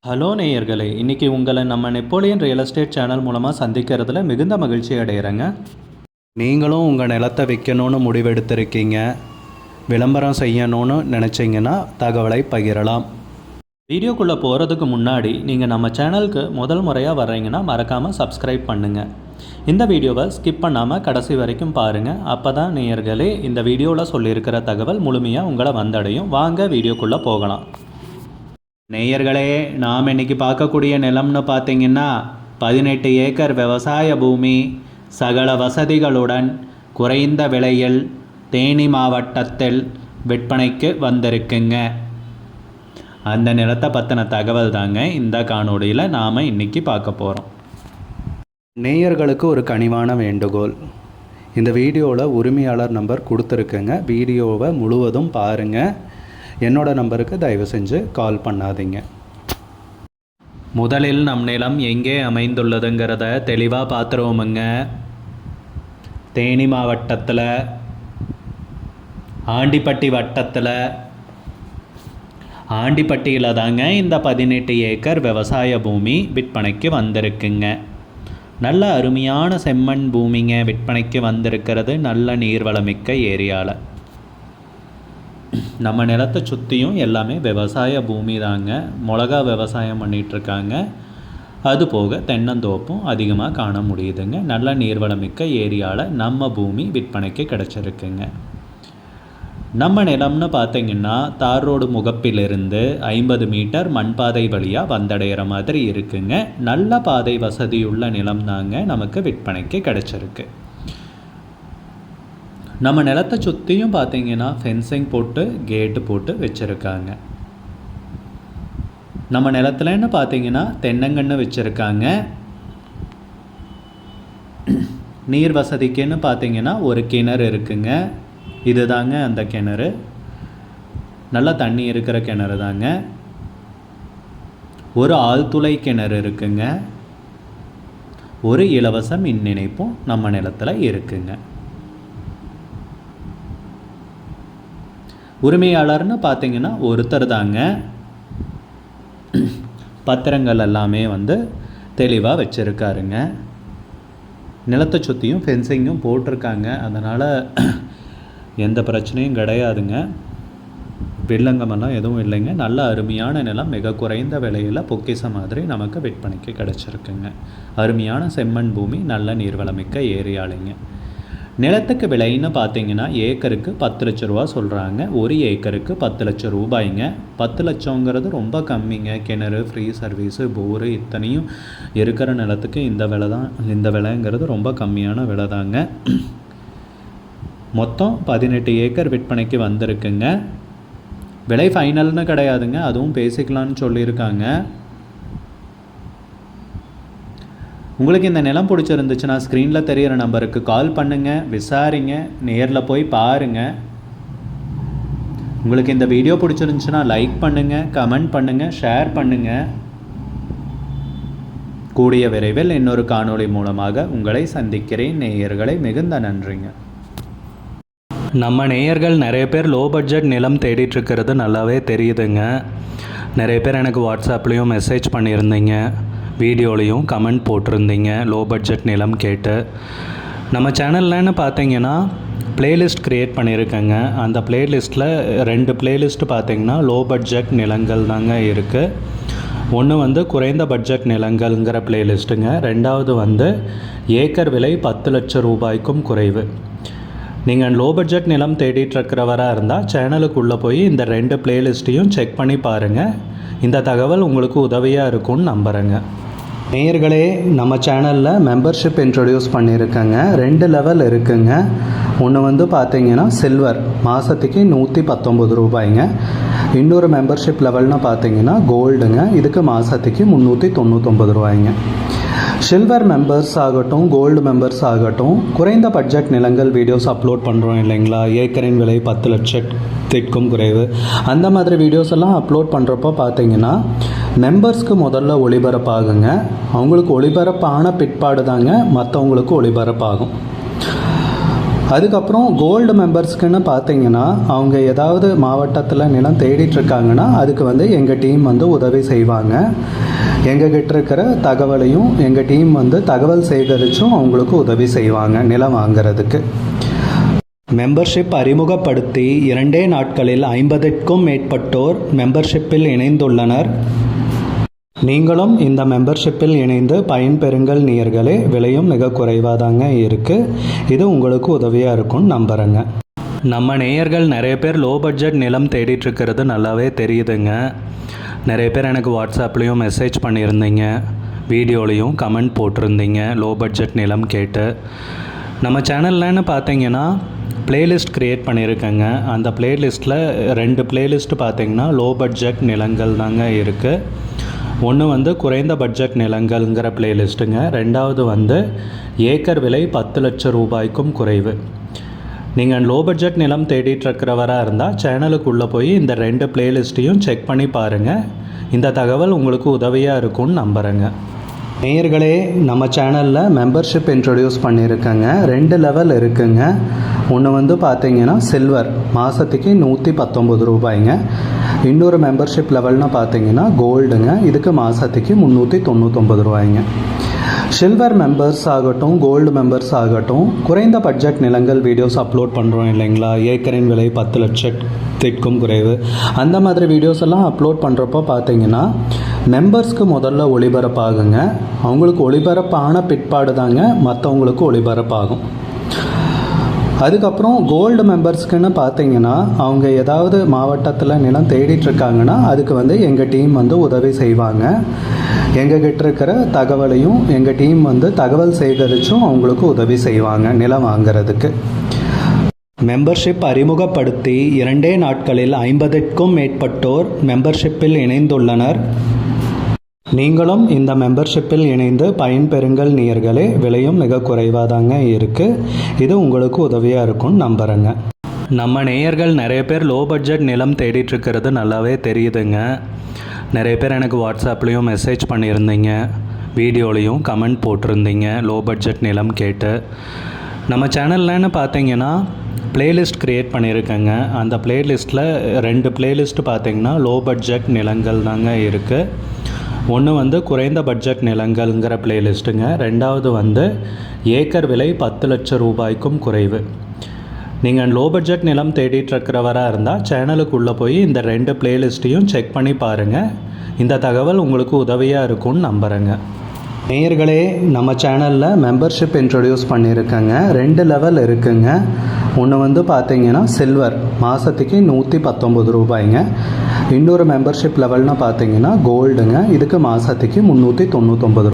Hello நேயர்களே, இன்றைக்கி உங்களை நம்ம நெப்போலியன் ரியல் எஸ்டேட் சேனல் மூலமாக சந்திக்கிறதுல மிகுந்த மகிழ்ச்சி அடைகிறேங்க. நீங்களும் உங்கள் நிலத்தை விற்கணும்னு முடிவெடுத்திருக்கீங்க, விளம்பரம் செய்யணும்னு நினச்சிங்கன்னா தகவலை பகிரலாம். வீடியோக்குள்ளே போகிறதுக்கு முன்னாடி நீங்கள் நம்ம சேனலுக்கு முதல் முறையாக வர்றீங்கன்னா மறக்காமல் சப்ஸ்கிரைப் பண்ணுங்கள். இந்த வீடியோவை ஸ்கிப் பண்ணாமல் கடைசி வரைக்கும் பாருங்கள். அப்போ தான் நேயர்களே இந்த வீடியோவில் சொல்லியிருக்கிற தகவல் முழுமையாக உங்களை வந்தடையும். வாங்க வீடியோக்குள்ளே போகலாம். நேயர்களே, நாம் இன்றைக்கி பார்க்கக்கூடிய நிலம்னு பார்த்தீங்கன்னா 18 ஏக்கர் விவசாய பூமி, சகல வசதிகளுடன் குறைந்த விலையில் தேனி மாவட்டத்தில் விற்பனைக்கு வந்திருக்குங்க. அந்த நிலத்தை பற்றின தகவல் தாங்க இந்த காணொளியில் நாம் இன்றைக்கி பார்க்க போகிறோம். நேயர்களுக்கு ஒரு கனிவான வேண்டுகோள், இந்த வீடியோவில் உரிமையாளர் நம்பர் கொடுத்துருக்குங்க. வீடியோவை முழுவதும் பாருங்கள். என்னோட நம்பருக்கு தயவு செஞ்சு கால் பண்ணாதீங்க. முதலில் நம் நிலம் எங்கே அமைந்துள்ளதுங்கிறத தெளிவாக பார்த்துருவோமுங்க. தேனி மாவட்டத்தில் ஆண்டிப்பட்டி வட்டத்தில் ஆண்டிப்பட்டியில் தாங்க இந்த 18 ஏக்கர் விவசாய பூமி விற்பனைக்கு வந்திருக்குங்க. நல்ல அருமையான செம்மண் பூமிங்க விற்பனைக்கு வந்திருக்கிறது. நல்ல நீர்வளமிக்க ஏரியாவில் நம்ம நிலத்தை சுற்றியும் எல்லாமே விவசாய பூமி தாங்க. மிளகா விவசாயம் பண்ணிகிட்ருக்காங்க. அதுபோக தென்னந்தோப்பும் அதிகமாக காண முடியுதுங்க. நல்ல நீர்வளமிக்க ஏரியாவில் நம்ம பூமி விற்பனைக்கு கிடச்சிருக்குங்க. நம்ம நிலம்னு பார்த்திங்கன்னா தார் ரோடு முகப்பிலிருந்து 50 மீட்டர் மண்பாதை வழியாக வந்தடைகிற மாதிரி இருக்குங்க. நல்ல பாதை வசதியுள்ள நிலம் தாங்க நமக்கு விற்பனைக்கு கிடச்சிருக்கு. நம்ம நிலத்தை சுற்றியும் பார்த்திங்கன்னா ஃபென்சிங் போட்டு கேட்டு போட்டு வச்சுருக்காங்க. நம்ம நிலத்துலன்னு பார்த்திங்கன்னா தென்னங்கன்று வச்சுருக்காங்க. நீர் வசதிக்குன்னு பார்த்திங்கன்னா ஒரு கிணறு இருக்குங்க. இது தாங்க அந்த கிணறு. நல்லா தண்ணி இருக்கிற கிணறு தாங்க. ஒரு ஆழ்துளை கிணறு இருக்குங்க. ஒரு இலவச மின் இணைப்பும் நம்ம நிலத்தில் இருக்குங்க. உரிமையாளர்னு பார்த்திங்கன்னா ஒருத்தர் தாங்க. பத்திரங்கள் எல்லாமே தெளிவாக வச்சுருக்காருங்க. நிலத்தை சுற்றியும் ஃபென்சிங்கும் போட்டிருக்காங்க. அதனால் எந்த பிரச்சனையும் கிடையாதுங்க. வில்லங்கமெல்லாம் எதுவும் இல்லைங்க. நல்ல அருமையான நிலம், மிக குறைந்த விலையில் பொக்கிச மாதிரி நமக்கு விற்பனைக்கு கிடச்சிருக்குங்க. அருமையான செம்மண் பூமி, நல்ல நீர்வளமிக்க ஏரியாலைங்க. நிலத்துக்கு விலைன்னு பார்த்தீங்கன்னா ஏக்கருக்கு 10 லட்ச ரூபா சொல்கிறாங்க. ஒரு ஏக்கருக்கு 10 லட்சம் ரூபாய்ங்க. 10 லட்சங்கிறது ரொம்ப கம்மிங்க. கிணறு, ஃப்ரீ சர்வீஸு, போரு இத்தனையும் இருக்கிற நிலத்துக்கு இந்த விலை தான். இந்த விலைங்கிறது ரொம்ப கம்மியான விலை தாங்க. மொத்தம் 18 ஏக்கர் விற்பனைக்கு வந்திருக்குங்க. விலை ஃபைனல்னு கிடையாதுங்க, அதுவும் பேசிக்கலான்னு சொல்லியிருக்காங்க. உங்களுக்கு இந்த நிலம் பிடிச்சிருந்துச்சுன்னா ஸ்க்ரீனில் தெரிகிற நம்பருக்கு கால் பண்ணுங்கள், விசாரிங்க, நேரில் போய் பாருங்கள். உங்களுக்கு இந்த வீடியோ பிடிச்சிருந்துச்சுன்னா லைக் பண்ணுங்கள், கமெண்ட் பண்ணுங்கள், ஷேர் பண்ணுங்கள். கூடிய விரைவில் இன்னொரு காணொளி மூலமாக உங்களை சந்திக்கிறேன். நேயர்களை மிகுந்த நன்றிங்க. நம்ம நேயர்கள் நிறைய பேர் லோ பட்ஜெட் நிலம் தேடிட்டுருக்கிறது நல்லாவே தெரியுதுங்க. நிறைய பேர் எனக்கு வாட்ஸ்அப்லேயும் மெசேஜ் பண்ணியிருந்தீங்க, வீடியோலையும் கமெண்ட் போட்டிருந்தீங்க லோ பட்ஜெட் நிலம் கேட்டு. நம்ம சேனல்லன்னு பார்த்தீங்கன்னா ப்ளேலிஸ்ட் க்ரியேட் பண்ணியிருக்கேங்க. அந்த ப்ளேலிஸ்ட்டில் 2 ப்ளேலிஸ்ட்டு பார்த்திங்கன்னா லோ பட்ஜெட் நிலங்கள் தாங்க இருக்குது. ஒன்று குறைந்த பட்ஜெட் நிலங்கள்ங்கிற ப்ளேலிஸ்ட்டுங்க. ரெண்டாவது ஏக்கர் விலை 10 லட்சம் ரூபாய்க்கும் குறைவு. நீங்கள் லோ பட்ஜெட் நிலம் தேடிட்டுருக்கிறவராக இருந்தால் சேனலுக்குள்ளே போய் இந்த 2 ப்ளேலிஸ்ட்டையும் செக் பண்ணி பாருங்கள். இந்த தகவல் உங்களுக்கு உதவியாக இருக்கும்னு நம்புகிறேங்க. நேயர்களே, நம்ம சேனலில் மெம்பர்ஷிப் இன்ட்ரடியூஸ் பண்ணியிருக்கேங்க. 2 லெவல் இருக்குங்க. ஒன்று பார்த்தீங்கன்னா சில்வர், மாதத்துக்கு 119 ரூபாய்ங்க. இன்னொரு மெம்பர்ஷிப் லெவல்னு பார்த்தீங்கன்னா கோல்டுங்க. இதுக்கு மாதத்துக்கு 399 ரூபாய்ங்க. சில்வர் மெம்பர்ஸ் ஆகட்டும், கோல்டு மெம்பர்ஸ் ஆகட்டும், குறைந்த பட்ஜெட் நிலங்கள் வீடியோஸ் அப்லோட் பண்ணுறோம் இல்லைங்களா, ஏக்கரின் விலை 10 லட்சத்திற்கும் குறைவு, அந்த மாதிரி வீடியோஸ் எல்லாம் அப்லோட் பண்ணுறப்போ பார்த்தீங்கன்னா மெம்பர்ஸ்க்கு முதல்ல ஒளிபரப்பாகுங்க. அவங்களுக்கு ஒளிபரப்பான பிற்பாடு தாங்க மற்றவங்களுக்கு ஒளிபரப்பாகும். அதுக்கப்புறம் கோல்டு மெம்பர்ஸ்க்குன்னு பார்த்தீங்கன்னா அவங்க ஏதாவது மாவட்டத்தில் நிலம் தேடிட்டுருக்காங்கன்னா அதுக்கு வந்து எங்கள் டீம் வந்து உதவி செய்வாங்க. எங்ககிட்ட இருக்கிற தகவலையும் எங்கள் டீம் வந்து தகவல் சேகரித்தும் அவங்களுக்கு உதவி செய்வாங்க நிலம் வாங்கிறதுக்கு. மெம்பர்ஷிப் அறிமுகப்படுத்தி 2 நாட்களில் 50க்கும் மேற்பட்டோர் மெம்பர்ஷிப்பில் இணைந்துள்ளனர். நீங்களும் இந்த மெம்பர்ஷிப்பில் இணைந்து பயன்பெறுங்கள் நேயர்களே. விலையும் மிக குறைவாக தாங்க இருக்குது. இது உங்களுக்கு உதவியாக இருக்கும்னு நம்புகிறேங்க. நம்ம நேயர்கள் நிறைய பேர் லோ பட்ஜெட் நிலம் தேடிட்டுருக்கிறது நல்லாவே தெரியுதுங்க. நிறைய பேர் எனக்கு வாட்ஸ்அப்லேயும் மெசேஜ் பண்ணியிருந்தீங்க, வீடியோலையும் கமெண்ட் போட்டிருந்தீங்க லோ பட்ஜெட் நிலம் கேட்டு. நம்ம சேனல்லன்னு பார்த்தீங்கன்னா பிளேலிஸ்ட் க்ரியேட் பண்ணியிருக்கேங்க. அந்த பிளேலிஸ்ட்டில் 2 பிளேலிஸ்ட் பார்த்திங்கன்னா லோ பட்ஜெட் நிலங்கள் தாங்க இருக்குது. ஒன்று வந்து குறைந்த பட்ஜெட் நிலங்கள்ங்கிற பிளேலிஸ்ட்டுங்க. 2வது வந்து ஏக்கர் விலை 10 லட்சம் ரூபாய்க்கும் குறைவு. நீங்கள் லோ பட்ஜெட் நிலம் தேடிட்டுருக்கிறவராக இருந்தால் சேனலுக்குள்ளே போய் இந்த 2 பிளேலிஸ்ட்டையும் செக் பண்ணி பாருங்கள். இந்த தகவல் உங்களுக்கு உதவியாக இருக்கும்னு நம்புகிறேங்க. நேயர்களே, நம்ம சேனலில் மெம்பர்ஷிப் இன்ட்ரடியூஸ் பண்ணியிருக்கேங்க. 2 லெவல் இருக்குங்க. ஒன்று வந்து பார்த்தீங்கன்னா சில்வர், மாதத்துக்கு 119 ரூபாய்ங்க. இன்னொரு மெம்பர்ஷிப் லெவல்னு பார்த்தீங்கன்னா கோல்டுங்க, இதுக்கு மாதத்துக்கு 399 ரூபாய்ங்க. சில்வர் மெம்பர்ஸ் ஆகட்டும், கோல்டு மெம்பர்ஸ் ஆகட்டும், குறைந்த பட்ஜெட் நிலங்கள் வீடியோஸ் அப்லோட் பண்ணுறோம் இல்லைங்களா, ஏக்கரின் விலை 10 லட்சத்திற்கும் குறைவு, அந்த மாதிரி வீடியோஸ் எல்லாம் அப்லோட் பண்ணுறப்போ பார்த்தீங்கன்னா மெம்பர்ஸ்க்கு முதல்ல ஒளிபரப்பாகுங்க. அவங்களுக்கு ஒளிபரப்பான பிற்பாடு தாங்க மற்றவங்களுக்கு ஒளிபரப்பாகும். அதுக்கப்புறம் கோல்டு மெம்பர்ஸ்க்குன்னு பார்த்தீங்கன்னா அவங்க ஏதாவது மாவட்டத்தில் நிலம் தேடிட்டுருக்காங்கன்னா அதுக்கு வந்து எங்கள் டீம் வந்து உதவி செய்வாங்க. எங்ககிட்ட இருக்கிற தகவலையும் எங்கள் டீம் வந்து தகவல் சேகரித்தும் அவங்களுக்கு உதவி செய்வாங்க நிலம் வாங்கிறதுக்கு. மெம்பர்ஷிப் அறிமுகப்படுத்தி 2 நாட்களில் 50க்கும் மேற்பட்டோர் மெம்பர்ஷிப்பில் இணைந்துள்ளனர். நீங்களும் இந்த மெம்பர்ஷிப்பில் இணைந்து பயன்பெறுங்கள் நேயர்களே. விலையும் மிக குறைவாக தாங்க இருக்குது. இது உங்களுக்கு உதவியாக இருக்கும்னு நம்புகிறேங்க. நம்ம நேயர்கள் நிறைய பேர் லோ பட்ஜெட் நிலம் தேடிட்டுருக்கிறது நல்லாவே தெரியுதுங்க. நிறைய பேர் எனக்கு வாட்ஸ்அப்லேயும் மெசேஜ் பண்ணியிருந்தீங்க, வீடியோலையும் கமெண்ட் போட்டிருந்தீங்க லோ பட்ஜெட் நிலம் கேட்டு. நம்ம சேனல்லன்னு பார்த்தீங்கன்னா பிளேலிஸ்ட் க்ரியேட் பண்ணியிருக்கேங்க. அந்த பிளேலிஸ்ட்டில் 2 பிளேலிஸ்ட் பார்த்திங்கன்னா லோ பட்ஜெட் நிலங்கள் தாங்க இருக்குது. ஒன்று வந்து குறைந்த பட்ஜெட் நிலங்கள்ங்கிற பிளேலிஸ்ட்டுங்க. 2வது வந்து ஏக்கர் விலை 10 லட்சம் ரூபாய்க்கும் குறைவு. நீங்கள் லோ பட்ஜெட் நிலம் தேடிட்டுருக்கிறவராக இருந்தால் சேனலுக்குள்ளே போய் இந்த 2 பிளேலிஸ்ட்டையும் செக் பண்ணி பாருங்கள். இந்த தகவல் உங்களுக்கு உதவியாக இருக்கும்னு நம்புகிறேங்க. நேயர்களே, நம்ம சேனலில் மெம்பர்ஷிப் இன்ட்ரடியூஸ் பண்ணியிருக்கேங்க. 2 லெவல் இருக்குங்க. ஒன்று வந்து பார்த்தீங்கன்னா சில்வர், மாதத்துக்கு 119 ரூபாய்ங்க. இன்னொரு மெம்பர்ஷிப் லெவல்னு பார்த்தீங்கன்னா கோல்டுங்க, இதுக்கு மாதத்துக்கு 399